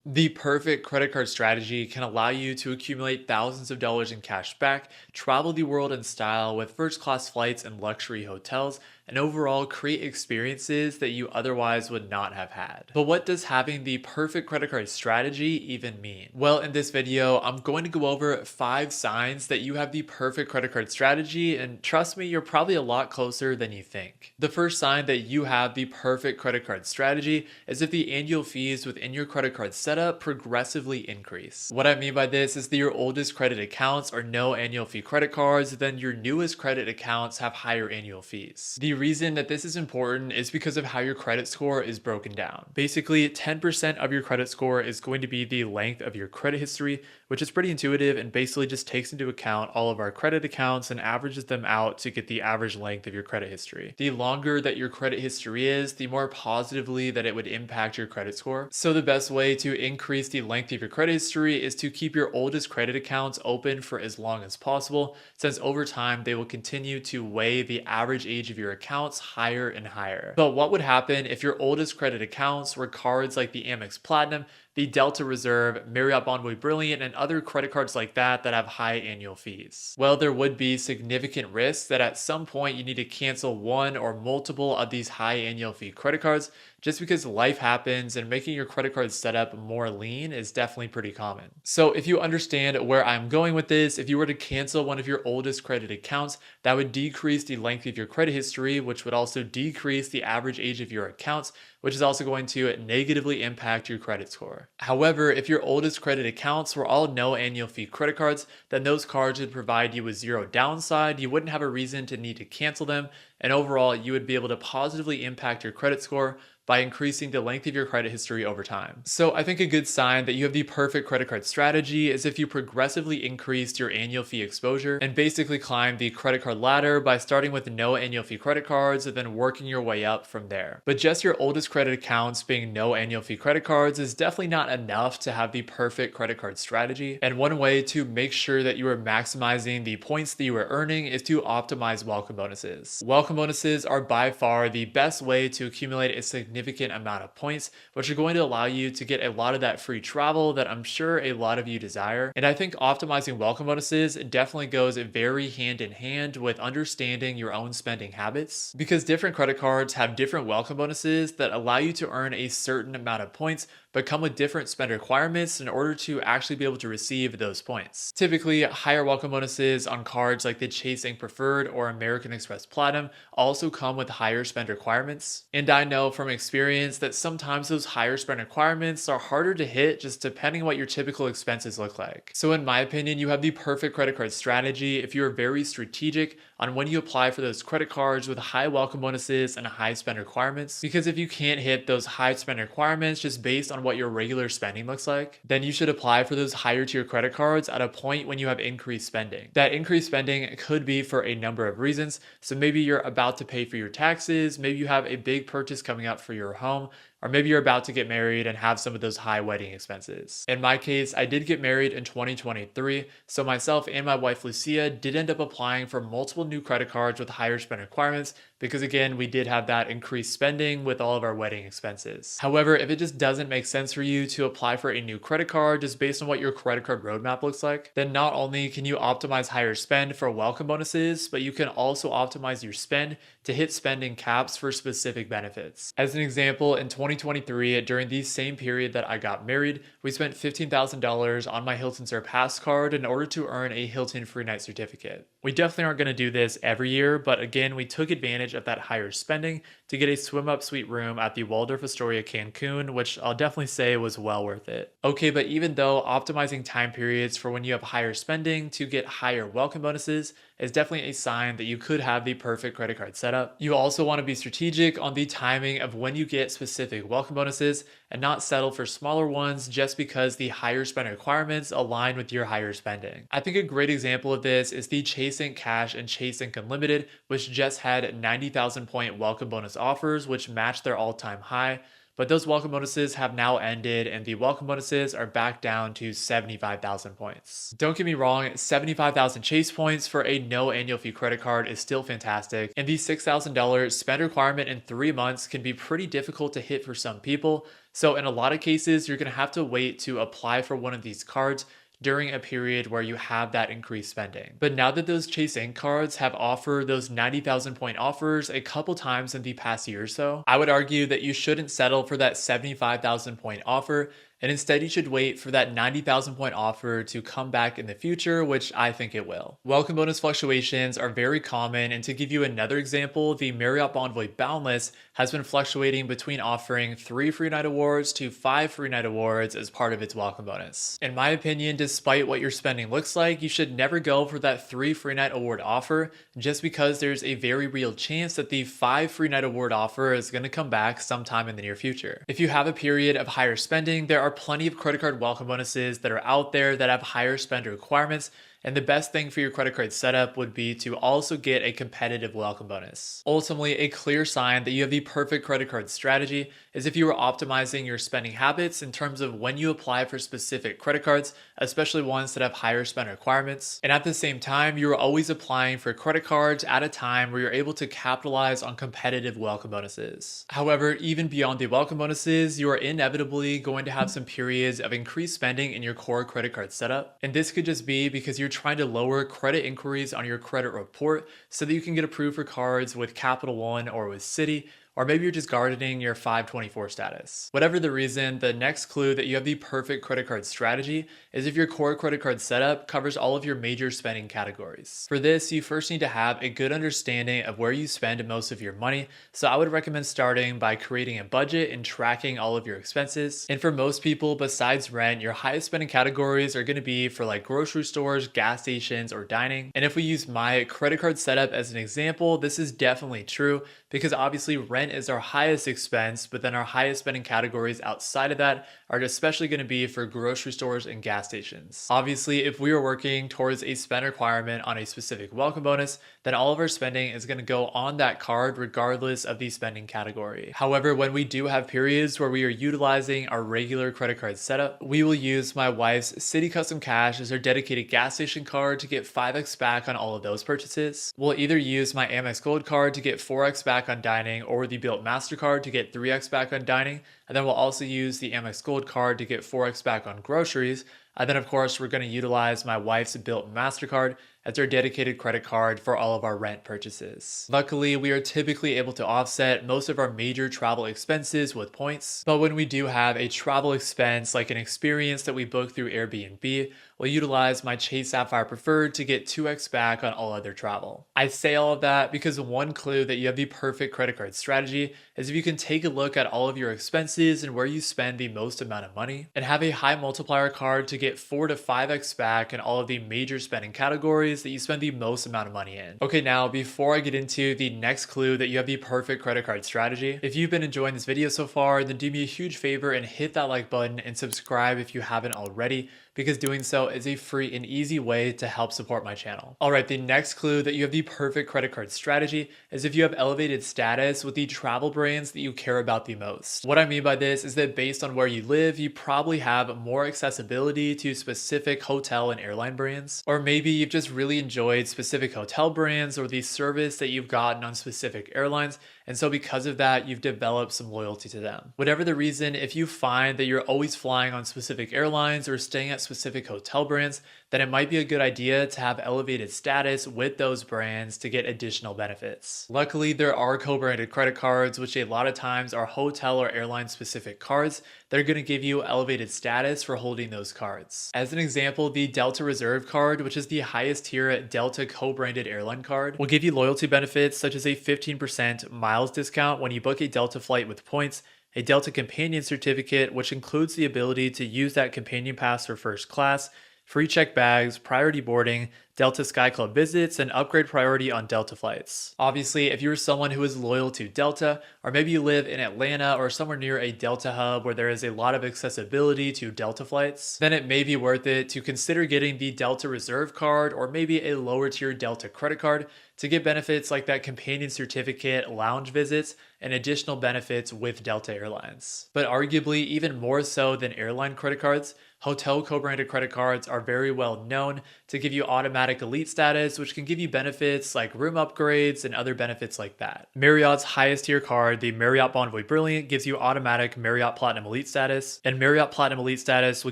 The perfect credit card strategy can allow you to accumulate thousands of dollars in cash back, travel the world in style with first class flights and luxury hotels, and overall create experiences that you otherwise would not have had. But what does having the perfect credit card strategy even mean? Well, in this video, I'm going to go over 5 signs that you have the perfect credit card strategy, and trust me, you're probably a lot closer than you think. The first sign that you have the perfect credit card strategy is if the annual fees within your credit card setup progressively increase. What I mean by this is that your oldest credit accounts are no annual fee credit cards, then your newest credit accounts have higher annual fees. The reason that this is important is because of how your credit score is broken down. Basically, 10% of your credit score is going to be the length of your credit history, which is pretty intuitive and basically just takes into account all of our credit accounts and averages them out to get the average length of your credit history. The longer that your credit history is, the more positively that it would impact your credit score. So the best way to increase the length of your credit history is to keep your oldest credit accounts open for as long as possible, since over time they will continue to weigh the average age of your accounts higher and higher. But what would happen if your oldest credit accounts were cards like the Amex Platinum, the Delta Reserve, Marriott Bonvoy Brilliant, and other credit cards like that that have high annual fees? Well, there would be significant risks that at some point you need to cancel one or multiple of these high annual fee credit cards just because life happens, and making your credit card setup more lean is definitely pretty common. So if you understand where I'm going with this, if you were to cancel one of your oldest credit accounts, that would decrease the length of your credit history, which would also decrease the average age of your accounts, which is also going to negatively impact your credit score. However, if your oldest credit accounts were all no annual fee credit cards, then those cards would provide you with zero downside. You wouldn't have a reason to need to cancel them, and overall, you would be able to positively impact your credit score by increasing the length of your credit history over time. So I think a good sign that you have the perfect credit card strategy is if you progressively increased your annual fee exposure and basically climb the credit card ladder by starting with no annual fee credit cards and then working your way up from there. But just your oldest credit accounts being no annual fee credit cards is definitely not enough to have the perfect credit card strategy. And one way to make sure that you are maximizing the points that you are earning is to optimize welcome bonuses. Welcome bonuses are by far the best way to accumulate a significant amount of points, which are going to allow you to get a lot of that free travel that I'm sure a lot of you desire. And I think optimizing welcome bonuses definitely goes very hand in hand with understanding your own spending habits, because different credit cards have different welcome bonuses that allow you to earn a certain amount of points but come with different spend requirements in order to actually be able to receive those points. Typically, higher welcome bonuses on cards like the Chase Ink Preferred or American Express Platinum also come with higher spend requirements. And I know from experience that sometimes those higher spend requirements are harder to hit just depending on what your typical expenses look like. So in my opinion, you have the perfect credit card strategy if you are very strategic on when you apply for those credit cards with high welcome bonuses and high spend requirements. Because if you can't hit those high spend requirements just based on what your regular spending looks like, then you should apply for those higher tier credit cards at a point when you have increased spending. That increased spending could be for a number of reasons. So maybe you're about to pay for your taxes, maybe you have a big purchase coming up for your home, or maybe you're about to get married and have some of those high wedding expenses. In my case, I did get married in 2023, so myself and my wife Lucia did end up applying for multiple new credit cards with higher spend requirements because again, we did have that increased spending with all of our wedding expenses. However, if it just doesn't make sense for you to apply for a new credit card just based on what your credit card roadmap looks like, then not only can you optimize higher spend for welcome bonuses, but you can also optimize your spend to hit spending caps for specific benefits. As an example, in 2023, during the same period that I got married, we spent $15,000 on my Hilton Surpass card in order to earn a Hilton free night certificate. We definitely aren't going to do this every year, but again, we took advantage of that higher spending to get a swim up suite room at the Waldorf Astoria Cancun, which I'll definitely say was well worth it. Okay, but even though optimizing time periods for when you have higher spending to get higher welcome bonuses is definitely a sign that you could have the perfect credit card setup, you also want to be strategic on the timing of when you get specific welcome bonuses and not settle for smaller ones just because the higher spend requirements align with your higher spending. I think a great example of this is the Chase Ink Cash and Chase Ink Unlimited, which just had 90,000 point welcome bonus offers, which matched their all-time high. But those welcome bonuses have now ended and the welcome bonuses are back down to 75,000 points. Don't get me wrong, 75,000 Chase points for a no annual fee credit card is still fantastic, and the $6,000 spend requirement in 3 months can be pretty difficult to hit for some people. So in a lot of cases, you're going to have to wait to apply for one of these cards during a period where you have that increased spending. But now that those Chase Ink cards have offered those 90,000 point offers a couple times in the past year or so, I would argue that you shouldn't settle for that 75,000 point offer, and instead you should wait for that 90,000 point offer to come back in the future, which I think it will. Welcome bonus fluctuations are very common, and to give you another example, the Marriott Bonvoy Boundless has been fluctuating between offering 3 free night awards to 5 free night awards as part of its welcome bonus. In my opinion, despite what your spending looks like, you should never go for that 3 free night award offer just because there's a very real chance that the 5 free night award offer is going to come back sometime in the near future. If you have a period of higher spending, there are plenty of credit card welcome bonuses that are out there that have higher spend requirements, and the best thing for your credit card setup would be to also get a competitive welcome bonus. Ultimately, a clear sign that you have the perfect credit card strategy is if you are optimizing your spending habits in terms of when you apply for specific credit cards, especially ones that have higher spend requirements. And at the same time, you are always applying for credit cards at a time where you're able to capitalize on competitive welcome bonuses. However, even beyond the welcome bonuses, you are inevitably going to have some periods of increased spending in your core credit card setup. And this could just be because you're trying to lower credit inquiries on your credit report so that you can get approved for cards with Capital One or with Citi, or maybe you're just gardening your 524 status. Whatever the reason, the next clue that you have the perfect credit card strategy is if your core credit card setup covers all of your major spending categories. For this, you first need to have a good understanding of where you spend most of your money, so I would recommend starting by creating a budget and tracking all of your expenses. And for most people, besides rent, your highest spending categories are going to be for like grocery stores, gas stations, or dining. And if we use my credit card setup as an example, this is definitely true because obviously rent is our highest expense, but then our highest spending categories outside of that are especially going to be for grocery stores and gas stations. Obviously, if we are working towards a spend requirement on a specific welcome bonus, then all of our spending is going to go on that card regardless of the spending category. However, when we do have periods where we are utilizing our regular credit card setup, we will use my wife's Citi Custom Cash as our dedicated gas station card to get 5x back on all of those purchases. We'll either use my Amex Gold card to get 4x back on dining, or the Built MasterCard to get 3x back on dining, and then we'll also use the Amex Gold card to get 4x back on groceries. And then of course, we're going to utilize my wife's Built MasterCard as our dedicated credit card for all of our rent purchases. Luckily, we are typically able to offset most of our major travel expenses with points, but when we do have a travel expense like an experience that we book through Airbnb, we'll utilize my Chase Sapphire Preferred to get 2x back on all other travel. I say all of that because one clue that you have the perfect credit card strategy is if you can take a look at all of your expenses and where you spend the most amount of money, and have a high multiplier card to get 4 to 5x back in all of the major spending categories that you spend the most amount of money in. Okay, now before I get into the next clue that you have the perfect credit card strategy, if you've been enjoying this video so far, then do me a huge favor and hit that like button and subscribe if you haven't already, because doing so is a free and easy way to help support my channel. All right, the next clue that you have the perfect credit card strategy is if you have elevated status with the travel brands that you care about the most. What I mean by this is that based on where you live, you probably have more accessibility to specific hotel and airline brands, or maybe you've just really enjoyed specific hotel brands or the service that you've gotten on specific airlines, and so because of that, you've developed some loyalty to them. Whatever the reason, if you find that you're always flying on specific airlines or staying at specific hotel brands, then it might be a good idea to have elevated status with those brands to get additional benefits. Luckily, there are co-branded credit cards, which a lot of times are hotel or airline specific cards that are going to give you elevated status for holding those cards. As an example, the Delta Reserve card, which is the highest tier Delta co-branded airline card, will give you loyalty benefits such as a 15% miles discount when you book a Delta flight with points, a Delta Companion certificate, which includes the ability to use that companion pass for first class, free checked bags, priority boarding, Delta Sky Club visits, and upgrade priority on Delta flights. Obviously, if you're someone who is loyal to Delta, or maybe you live in Atlanta or somewhere near a Delta hub where there is a lot of accessibility to Delta flights, then it may be worth it to consider getting the Delta Reserve card or maybe a lower tier Delta credit card to get benefits like that companion certificate, lounge visits, and additional benefits with Delta Airlines. But arguably, even more so than airline credit cards, hotel co-branded credit cards are very well known to give you automatic automatic elite status, which can give you benefits like room upgrades and other benefits like that. Marriott's highest tier card, the Marriott Bonvoy Brilliant, gives you automatic Marriott Platinum Elite status, and Marriott Platinum Elite status will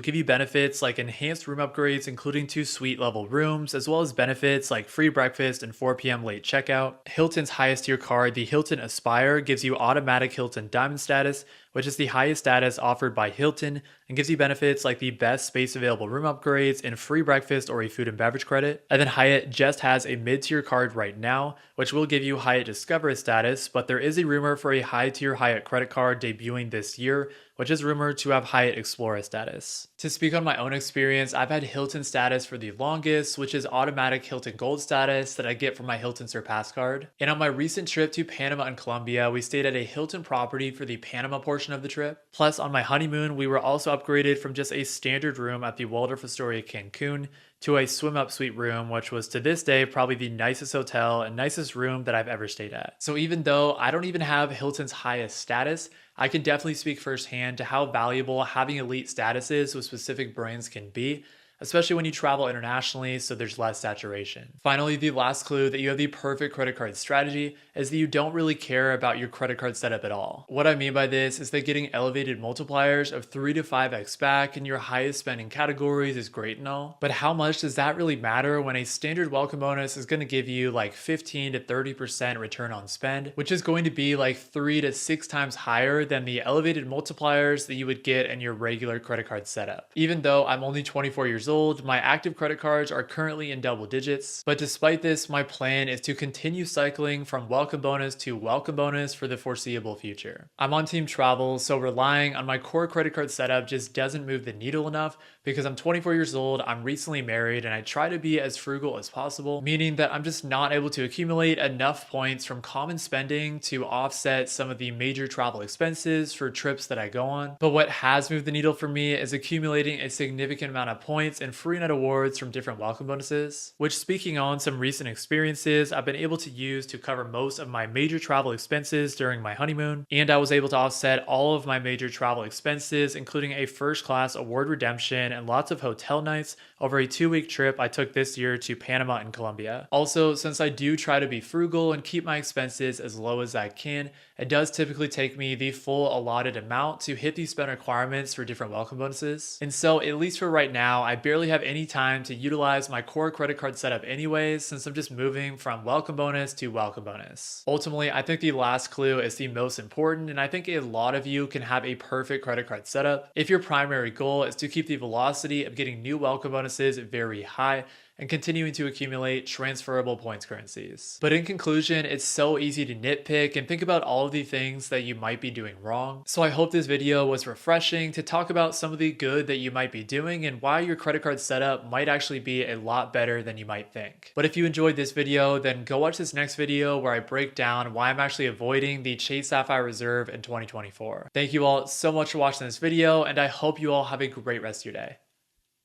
give you benefits like enhanced room upgrades, including 2 suite level rooms, as well as benefits like free breakfast and 4 p.m. late checkout. Hilton's highest tier card, the Hilton Aspire, gives you automatic Hilton Diamond status, which is the highest status offered by Hilton and gives you benefits like the best space available room upgrades and free breakfast or a food and beverage credit. And then Hyatt just has a mid-tier card right now, which will give you Hyatt Discover status, but there is a rumor for a high-tier Hyatt credit card debuting this year, which is rumored to have Hyatt Explorer status. To speak on my own experience, I've had Hilton status for the longest, which is automatic Hilton Gold status that I get from my Hilton Surpass card. And on my recent trip to Panama and Colombia, we stayed at a Hilton property for the Panama portion of the trip. Plus, on my honeymoon, we were also upgraded from just a standard room at the Waldorf Astoria Cancun to a swim up suite room, which was to this day probably the nicest hotel and nicest room that I've ever stayed at. So even though I don't even have Hilton's highest status, I can definitely speak firsthand to how valuable having elite statuses with specific brands can be, especially when you travel internationally, so there's less saturation. Finally, the last clue that you have the perfect credit card strategy is that you don't really care about your credit card setup at all. What I mean by this is that getting elevated multipliers of 3 to 5x back in your highest spending categories is great and all, but how much does that really matter when a standard welcome bonus is going to give you like 15 to 30% return on spend, which is going to be like 3 to 6 times higher than the elevated multipliers that you would get in your regular credit card setup. Even though I'm only 24 years old, my active credit cards are currently in double digits, but despite this, my plan is to continue cycling from welcome bonus to welcome bonus for the foreseeable future. I'm on team travel, so relying on my core credit card setup just doesn't move the needle enough because I'm 24 years old, I'm recently married, and I try to be as frugal as possible, meaning that I'm just not able to accumulate enough points from common spending to offset some of the major travel expenses for trips that I go on. But what has moved the needle for me is accumulating a significant amount of points and free net awards from different welcome bonuses, which, speaking on some recent experiences, I've been able to use to cover most of my major travel expenses during my honeymoon, and I was able to offset all of my major travel expenses, including a first class award redemption and lots of hotel nights over a 2-week trip I took this year to Panama and Colombia. Also, since I do try to be frugal and keep my expenses as low as I can, it does typically take me the full allotted amount to hit these spend requirements for different welcome bonuses. And so, at least for right now, I barely have any time to utilize my core credit card setup anyways, since I'm just moving from welcome bonus to welcome bonus. Ultimately, I think the last clue is the most important, and I think a lot of you can have a perfect credit card setup if your primary goal is to keep the velocity of getting new welcome bonuses very high and continuing to accumulate transferable points currencies. But in conclusion, it's so easy to nitpick and think about all of the things that you might be doing wrong. So I hope this video was refreshing to talk about some of the good that you might be doing and why your credit card setup might actually be a lot better than you might think. But if you enjoyed this video, then go watch this next video where I break down why I'm actually avoiding the Chase Sapphire Reserve in 2024. Thank you all so much for watching this video, and I hope you all have a great rest of your day.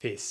Peace.